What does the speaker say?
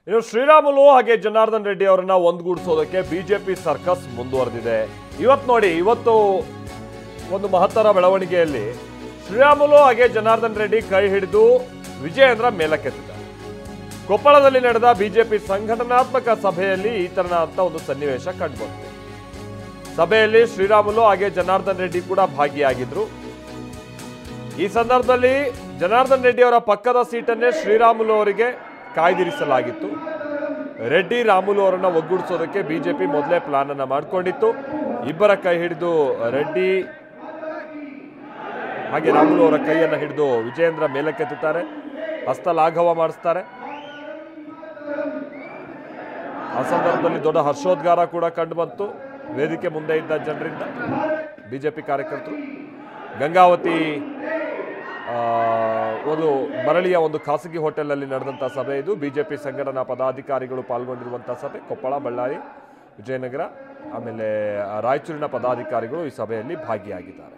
ಇನ್ನು ಶ್ರೀರಾಮುಲು ಹಾಗೆ ಜನಾರ್ದನ್ ರೆಡ್ಡಿ ಅವರನ್ನ ಒಂದುಗೂಡಿಸೋದಕ್ಕೆ ಬಿಜೆಪಿ ಸರ್ಕಸ್ ಮುಂದುವರೆದಿದೆ. ಇವತ್ತು ಒಂದು ಮಹತ್ತರ ಬೆಳವಣಿಗೆಯಲ್ಲಿ ಶ್ರೀರಾಮುಲು ಹಾಗೆ ಜನಾರ್ದನ್ ರೆಡ್ಡಿ ಕೈ ಹಿಡಿದು ವಿಜಯೇಂದ್ರ ಮೇಲಕ್ಕೆತ್ತಿದ್ದಾರೆ. ಕೊಪ್ಪಳದಲ್ಲಿ ನಡೆದ ಬಿಜೆಪಿ ಸಂಘಟನಾತ್ಮಕ ಸಭೆಯಲ್ಲಿ ಈ ತರನಾದಂತ ಒಂದು ಸನ್ನಿವೇಶ ಕಂಡುಬಂತು. ಸಭೆಯಲ್ಲಿ ಶ್ರೀರಾಮುಲು ಹಾಗೆ ಜನಾರ್ದನ್ ರೆಡ್ಡಿ ಕೂಡ ಭಾಗಿಯಾಗಿದ್ರು. ಈ ಸಂದರ್ಭದಲ್ಲಿ ಜನಾರ್ದನ್ ರೆಡ್ಡಿ ಅವರ ಪಕ್ಕದ ಸೀಟನ್ನೇ ಶ್ರೀರಾಮುಲು ಅವರಿಗೆ ಕಾಯ್ದಿರಿಸಲಾಗಿತ್ತು. ರೆಡ್ಡಿ ರಾಮುಲು ಅವರನ್ನ ಒಗ್ಗೂಡಿಸೋದಕ್ಕೆ ಬಿಜೆಪಿ ಮೊದಲೇ ಪ್ಲಾನ್ ಅನ್ನ ಮಾಡಿಕೊಂಡಿತ್ತು. ಇಬ್ಬರ ಕೈ ಹಿಡಿದು ರೆಡ್ಡಿ ಹಾಗೆ ರಾಮುಲು ಅವರ ಕೈಯನ್ನು ಹಿಡಿದು ವಿಜಯೇಂದ್ರ ಮೇಲಕ್ಕೆತ್ತುತ್ತಾರೆ, ಹಸ್ತಲಾಘವ ಮಾಡಿಸ್ತಾರೆ. ಆ ಸಂದರ್ಭದಲ್ಲಿ ದೊಡ್ಡ ಹರ್ಷೋದ್ಗಾರ ಕೂಡ ಕಂಡುಬಂತು ವೇದಿಕೆ ಮುಂದೆ ಇದ್ದ ಜನರಿಂದ. ಬಿಜೆಪಿ ಕಾರ್ಯಕರ್ತರು ಗಂಗಾವತಿ ಒಂದು ಮರಳಿಯ ಒಂದು ಖಾಸಗಿ ಹೋಟೆಲ್ನಲ್ಲಿ ನಡೆದಂತಹ ಸಭೆ ಇದು. ಬಿಜೆಪಿ ಸಂಘಟನಾ ಪದಾಧಿಕಾರಿಗಳು ಪಾಲ್ಗೊಂಡಿರುವಂತಹ ಸಭೆ. ಕೊಪ್ಪಳ, ಬಳ್ಳಾರಿ, ವಿಜಯನಗರ ಆಮೇಲೆ ರಾಯಚೂರಿನ ಪದಾಧಿಕಾರಿಗಳು ಈ ಸಭೆಯಲ್ಲಿ ಭಾಗಿಯಾಗಿದ್ದಾರೆ.